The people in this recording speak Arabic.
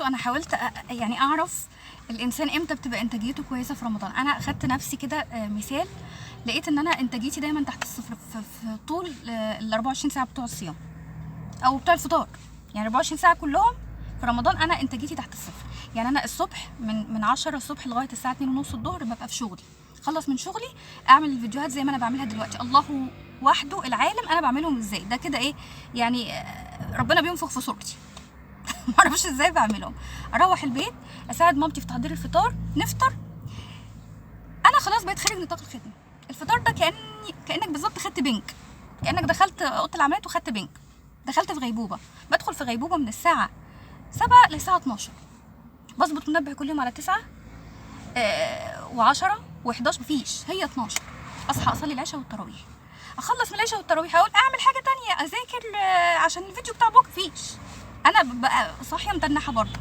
انا حاولت يعني اعرف الانسان امتى بتبقى انتاجيته كويسه في رمضان. انا اخدت نفسي كده مثال، لقيت ان انا انتاجيتي دايما تحت الصفر في طول ال 24 ساعه بتوع الصيام او بتوع الفطار. يعني 24 ساعه كلهم في رمضان انا انتاجيتي تحت الصفر. يعني انا الصبح من 10 الصبح لغايه الساعه 2 ونص الظهر ببقى في شغلي، خلص من شغلي اعمل الفيديوهات زي ما انا بعملها دلوقتي. الله وحده العالم انا بعملهم ازاي، ده كده ايه يعني، ربنا بينفخ في صورتي. معرفش ازاي بعملهم. اروح البيت اساعد مامتي في تحضير الفطار، نفطر. انا خلاص بقيت خارج نطاق الخدمه. الفطار ده كانك بالظبط خدت بنك، كانك دخلت اوضه العمليات وخدت بنك، دخلت في غيبوبه. بدخل في غيبوبه من الساعه 7 للساعه 12. بظبط منبه كل يوم على 9 و10 و11، مفيش، هي 12. اصحى اصلي العشاء والتراويح، اخلص من العشاء والتراويح اقول اعمل حاجه تانية، اذاكر عشان الفيديو بتاع بكره، مفيش. انا ببقى صاحيه متنحه برضه.